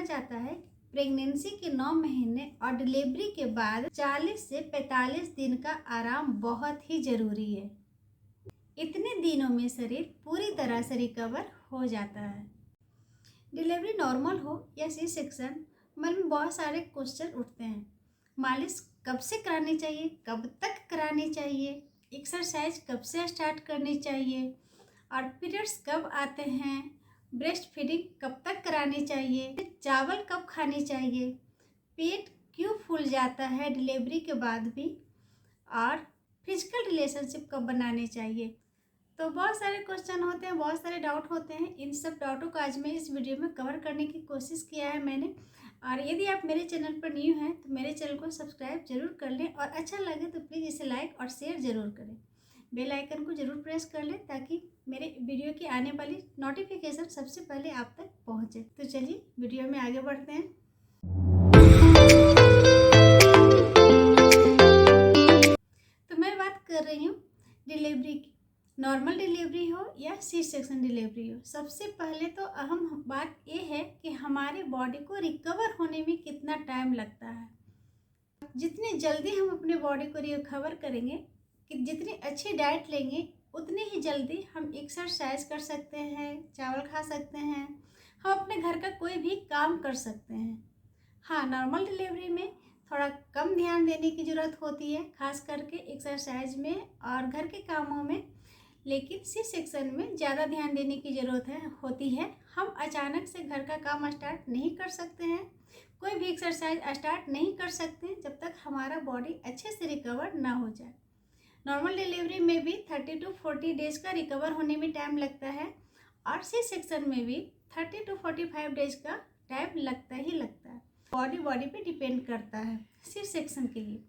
जाता है प्रेगनेंसी के 9 महीने और डिलीवरी के बाद 40 से 45 दिन का आराम बहुत ही ज़रूरी है। इतने दिनों में शरीर पूरी तरह से रिकवर हो जाता है। डिलीवरी नॉर्मल हो या सी सेक्शन, मन में बहुत सारे क्वेश्चन उठते हैं। मालिश कब से करानी चाहिए, कब तक करानी चाहिए, एक्सरसाइज कब से स्टार्ट करनी चाहिए और पीरियड्स कब आते हैं, ब्रेस्ट फीडिंग कब तक करानी चाहिए, चावल कब खानी चाहिए, पेट क्यों फूल जाता है डिलीवरी के बाद भी, और फिजिकल रिलेशनशिप कब बनाने चाहिए। तो बहुत सारे क्वेश्चन होते हैं, बहुत सारे डाउट होते हैं। इन सब डाउटों को आज मैं इस वीडियो में कवर करने की कोशिश किया है मैंने। और यदि आप मेरे चैनल पर न्यू हैं तो मेरे चैनल को सब्सक्राइब जरूर कर लें और अच्छा लगे तो प्लीज़ इसे लाइक और शेयर ज़रूर करें। बेल आइकन को ज़रूर प्रेस कर लें ताकि मेरे वीडियो की आने वाली नोटिफिकेशन सबसे पहले आप तक पहुँचे। तो चलिए वीडियो में आगे बढ़ते हैं। तो मैं बात कर रही हूँ डिलीवरी की। नॉर्मल डिलीवरी हो या सी सेक्शन डिलीवरी हो, सबसे पहले तो अहम बात यह है कि हमारे बॉडी को रिकवर होने में कितना टाइम लगता है। जितनी जल्दी हम अपने बॉडी को रिकवर करेंगे, कि जितनी अच्छी डाइट लेंगे, उतनी ही जल्दी हम एक्सरसाइज कर सकते हैं, चावल खा सकते हैं, हम अपने घर का कोई भी काम कर सकते हैं। हाँ, नॉर्मल डिलीवरी में थोड़ा कम ध्यान देने की ज़रूरत होती है, खास करके एक्सरसाइज में और घर के कामों में। लेकिन सी सेक्शन में ज़्यादा ध्यान देने की ज़रूरत होती है। हम अचानक से घर का काम स्टार्ट नहीं कर सकते हैं, कोई भी एक्सरसाइज स्टार्ट नहीं कर सकते जब तक हमारा बॉडी अच्छे से रिकवर ना हो जाए। नॉर्मल डिलीवरी में भी 30 to 40 डेज का रिकवर होने में टाइम लगता है और सी सेक्शन में भी 30 to 45 डेज का टाइम लगता ही लगता है। बॉडी पे डिपेंड करता है सी सेक्शन के लिए,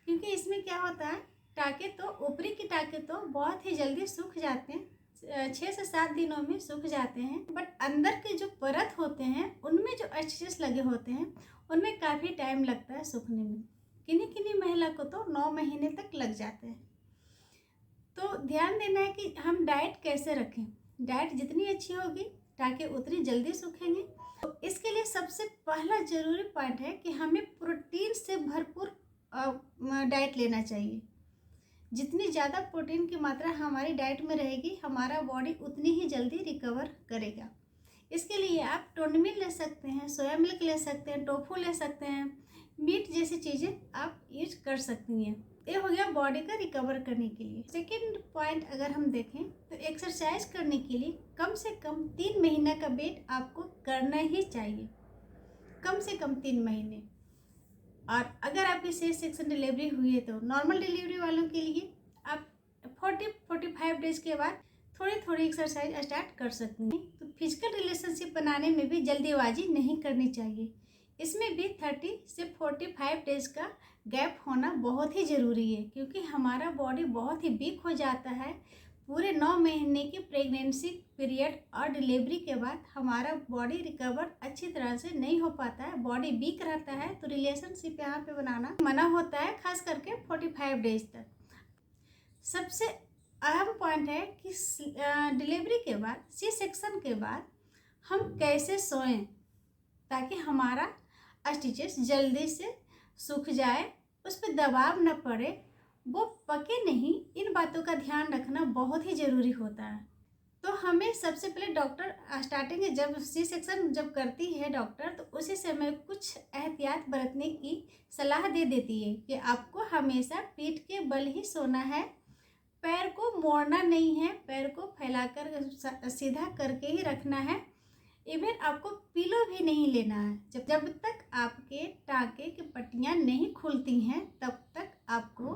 क्योंकि इसमें क्या होता है, टाँके तो ऊपरी के टाँके तो बहुत ही जल्दी सूख जाते हैं, 6 से 7 दिनों में सूख जाते हैं। बट अंदर के जो परत होते हैं उनमें जो स्टिचेस लगे होते हैं उनमें काफ़ी टाइम लगता है सूखने में। किन्हीं किन्हीं महिला को तो 9 महीने तक लग जाते हैं। तो ध्यान देना है कि हम डाइट कैसे रखें। डाइट जितनी अच्छी होगी टाँके उतनी जल्दी सूखेंगे। तो इसके लिए सबसे पहला ज़रूरी पॉइंट है कि हमें प्रोटीन से भरपूर डाइट लेना चाहिए। जितनी ज़्यादा प्रोटीन की मात्रा हमारी डाइट में रहेगी, हमारा बॉडी उतनी ही जल्दी रिकवर करेगा। इसके लिए आप टोनमिल ले सकते हैं, सोया मिल्क ले सकते हैं, टोफू ले सकते हैं, मीट जैसी चीज़ें आप यूज कर सकती हैं। ये हो गया बॉडी का रिकवर करने के लिए। सेकेंड पॉइंट अगर हम देखें तो एक्सरसाइज करने के लिए कम से कम 3 महीने का वेट आपको करना ही चाहिए, कम से कम 3 महीने। और अगर आपकी सी सेक्शन डिलीवरी हुई है तो नॉर्मल डिलीवरी वालों के लिए आप 40-45 डेज के बाद थोड़ी थोड़ी एक्सरसाइज स्टार्ट कर सकती हैं। तो फिजिकल रिलेशनशिप बनाने में भी जल्दीबाजी नहीं करनी चाहिए। इसमें भी 30 से 45 डेज का गैप होना बहुत ही ज़रूरी है, क्योंकि हमारा बॉडी बहुत ही वीक हो जाता है। पूरे 9 महीने की प्रेगनेंसी पीरियड और डिलीवरी के बाद हमारा बॉडी रिकवर अच्छी तरह से नहीं हो पाता है, बॉडी वीक रहता है। तो रिलेशनशिप यहाँ पे बनाना मना होता है, खास करके 45 डेज तक। सबसे अहम पॉइंट है कि डिलीवरी के बाद, सी सेक्शन के बाद हम कैसे सोएं ताकि हमारा स्टिचेस जल्दी से सूख जाए, उस पर दबाव न पड़े, वो पके नहीं। इन बातों का ध्यान रखना बहुत ही ज़रूरी होता है। तो हमें सबसे पहले डॉक्टर स्टार्टिंग में जब सी सेक्शन जब करती है डॉक्टर, तो उसी समय कुछ एहतियात बरतने की सलाह दे देती है कि आपको हमेशा पीठ के बल ही सोना है, पैर को मोड़ना नहीं है, पैर को फैलाकर सीधा करके ही रखना है। इवन आपको पिलो भी नहीं लेना है। जब तक आपके टाँके की पट्टियाँ नहीं खुलती हैं तब तक आपको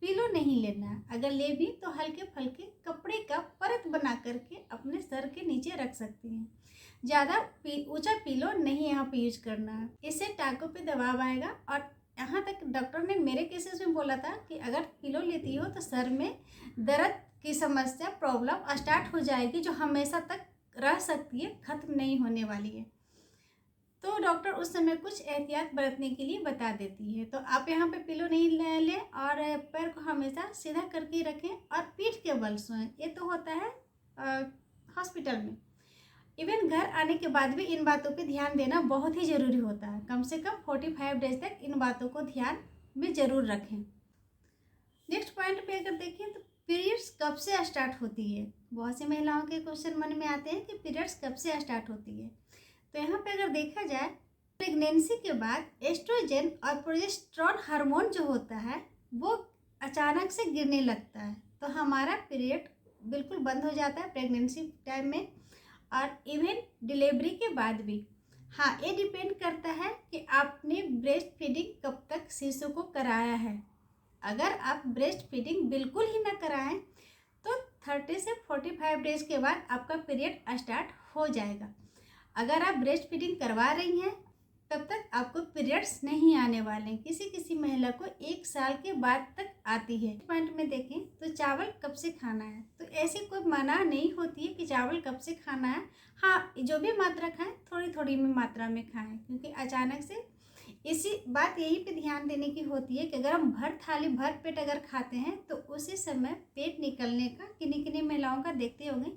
पिलो नहीं लेना है। अगर ले भी तो हल्के फुल्के कपड़े का परत बना करके अपने सर के नीचे रख सकती हैं। ज़्यादा ऊंचा पिलो नहीं यहाँ पे यूज करना है, इससे टाँकों पे दबाव आएगा। और यहाँ तक डॉक्टर ने मेरे केसेस में बोला था कि अगर पिलो लेती हो तो सर में दर्द की समस्या, प्रॉब्लम स्टार्ट हो जाएगी, जो हमेशा तक रह सकती है, ख़त्म नहीं होने वाली है। तो डॉक्टर उस समय कुछ एहतियात बरतने के लिए बता देती है। तो आप यहाँ पे पिलो नहीं लें और पैर को हमेशा सीधा करके रखें और पीठ के बल सोएं। ये तो होता है हॉस्पिटल में। इवन घर आने के बाद भी इन बातों पे ध्यान देना बहुत ही ज़रूरी होता है। कम से कम 45 डेज तक इन बातों को ध्यान में ज़रूर रखें। नेक्स्ट पॉइंट पे अगर देखें तो पीरियड्स कब से स्टार्ट होती है। बहुत सी महिलाओं के क्वेश्चन मन में आते हैं कि पीरियड्स कब से स्टार्ट होती है। तो यहाँ पे अगर देखा जाए, प्रेगनेंसी के बाद एस्ट्रोजन और प्रोजेस्टेरॉन हार्मोन जो होता है वो अचानक से गिरने लगता है, तो हमारा पीरियड बिल्कुल बंद हो जाता है प्रेगनेंसी टाइम में और इवन डिलीवरी के बाद भी। हाँ, ये डिपेंड करता है कि आपने ब्रेस्ट फीडिंग कब तक शिशु को कराया है। अगर आप ब्रेस्ट फीडिंग बिल्कुल ही ना कराएं तो 30 से 45 डेज के बाद आपका पीरियड स्टार्ट हो जाएगा। अगर आप ब्रेस्ट फीडिंग करवा रही हैं तब तक आपको पीरियड्स नहीं आने वाले। किसी किसी महिला को 1 साल के बाद तक आती है। पॉइंट में देखें तो चावल कब से खाना है, तो ऐसी कोई मना नहीं होती है कि चावल कब से खाना है। हाँ, जो भी मात्रा खाएं थोड़ी थोड़ी में मात्रा में खाएं, क्योंकि अचानक से इसी बात यहीं पे ध्यान देने की होती है कि अगर हम भर थाली भर पेट अगर खाते हैं तो उसी समय पेट निकलने का किन्हीं किन्हीं महिलाओं का देखते होंगे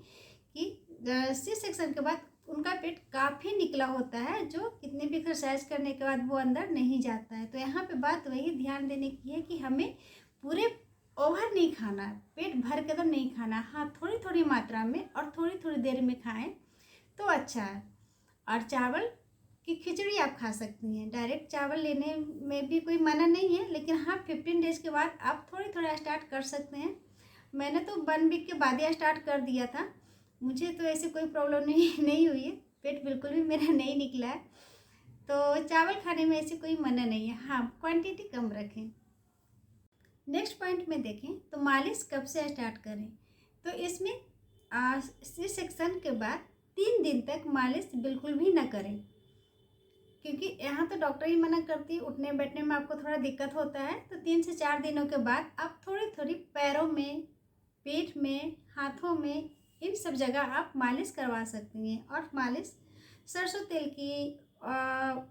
कि सी सेक्शन के बाद उनका पेट काफ़ी निकला होता है, जो कितने भी एक्सरसाइज करने के बाद वो अंदर नहीं जाता है। तो यहाँ पे बात वही ध्यान देने की है कि हमें पूरे ओवर नहीं खाना, पेट भर कदम नहीं खाना। हाँ, थोड़ी थोड़ी मात्रा में और थोड़ी थोड़ी देर में खाएं तो अच्छा है। और चावल की खिचड़ी आप खा सकती हैं, डायरेक्ट चावल लेने में भी कोई मना नहीं है, लेकिन हाँ 15 डेज के बाद आप थोड़ी थोड़ा स्टार्ट कर सकते हैं। मैंने तो 1 वीक के बाद ही स्टार्ट कर दिया था, मुझे तो ऐसी कोई प्रॉब्लम नहीं हुई है, पेट बिल्कुल भी मेरा नहीं निकला है। तो चावल खाने में ऐसी कोई मना नहीं है। हाँ, क्वांटिटी कम रखें। नेक्स्ट पॉइंट में देखें तो मालिश कब से स्टार्ट करें, तो इसमें सी सेक्शन के बाद 3 दिन तक मालिश बिल्कुल भी ना करें, क्योंकि यहाँ तो डॉक्टर ही मना करती है, उठने बैठने में आपको थोड़ा दिक्कत होता है। तो 3 से 4 दिनों के बाद आप थोड़ी थोड़ी पैरों में, पेट में, हाथों में, इन सब जगह आप मालिश करवा सकती हैं। और मालिश सरसों तेल की,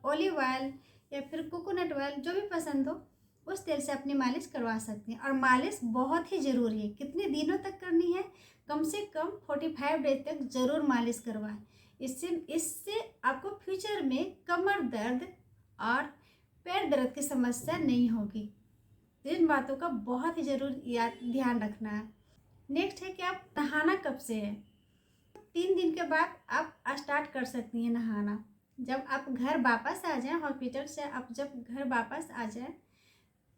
ऑलिव ऑयल या फिर कोकोनट ऑयल, जो भी पसंद हो उस तेल से अपनी मालिश करवा सकती हैं। और मालिश बहुत ही ज़रूरी है। कितने दिनों तक करनी है, कम से कम 45 डेज तक ज़रूर मालिश करवाएं। इससे आपको फ्यूचर में कमर दर्द और पैर दर्द की समस्या नहीं होगी। इन बातों का बहुत ही ज़रूर ध्यान रखना है। नेक्स्ट है कि आप नहाना कब से है। 3 दिन के बाद आप स्टार्ट कर सकती हैं नहाना। जब आप घर वापस आ जाएं, हॉस्पिटल से आप जब घर वापस आ जाएं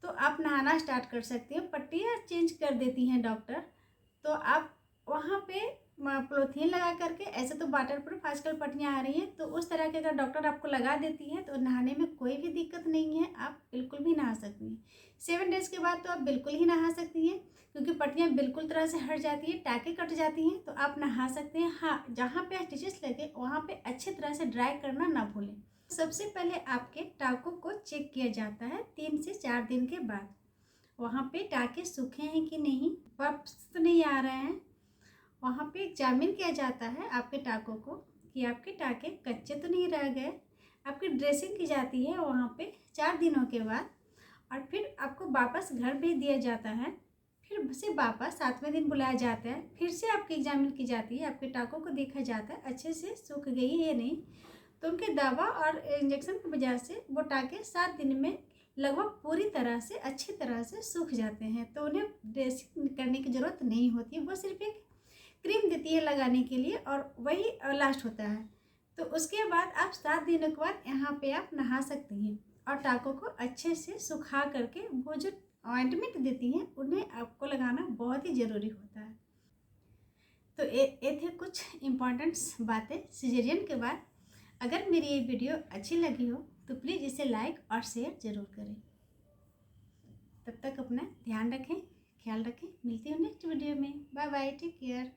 तो आप नहाना स्टार्ट कर सकती हैं। पट्टियाँ चेंज कर देती हैं डॉक्टर, तो आप वहाँ पे पॉलीथीन लगा करके, ऐसे तो वाटर प्रूफ आजकल पट्टियाँ आ रही हैं, तो उस तरह के अगर डॉक्टर आपको लगा देती है तो नहाने में कोई भी दिक्कत नहीं है, आप बिल्कुल भी नहा सकती हैं। 7 डेज़ के बाद तो आप बिल्कुल ही नहा सकती हैं, क्योंकि पट्टियाँ बिल्कुल तरह से हट जाती है, टाँके कट जाती हैं, तो आप नहा सकते हैं। हाँ, जहाँ पे स्टिचेस लगे वहाँ पे अच्छी तरह से ड्राई करना ना भूलें। सबसे पहले आपके टाँकों को चेक किया जाता है 3 से 4 दिन के बाद, वहाँ पे टाँके सूखे हैं कि नहीं, पफ्स तो नहीं आ रहे हैं। वहाँ पे एग्जामिन किया जाता है आपके टाँकों को कि आपके टाँके कच्चे तो नहीं रह गए। आपकी ड्रेसिंग की जाती है वहाँ पे 4 दिनों के बाद, और फिर आपको वापस घर भेज दिया जाता है। फिर से वापस 7वें दिन बुलाया जाता है, फिर से आपकी एग्जामिन की जाती है, आपके टाँकों को देखा जाता है अच्छे से सूख गई है या नहीं। तो उनके दवा और इंजेक्शन की वजह से वो टाँके 7 दिन में लगभग पूरी तरह से अच्छी तरह से सूख जाते हैं, तो उन्हें ड्रेसिंग करने की ज़रूरत नहीं होती है। वो सिर्फ एक क्रीम देती है लगाने के लिए और वही लास्ट होता है। तो उसके बाद आप 7 दिनों के बाद यहाँ पे आप नहा सकती हैं, और टाँकों को अच्छे से सुखा करके वो जो ऑइंटमेंट देती हैं उन्हें आपको लगाना बहुत ही ज़रूरी होता है। तो ये थे कुछ इम्पॉर्टेंट्स बातें सिजेरियन के बाद। अगर मेरी ये वीडियो अच्छी लगी हो तो प्लीज़ इसे लाइक और शेयर ज़रूर करें। तब तक अपना ध्यान रखें, ख्याल रखें। मिलती हूँ नेक्स्ट वीडियो में। Bye bye, take care.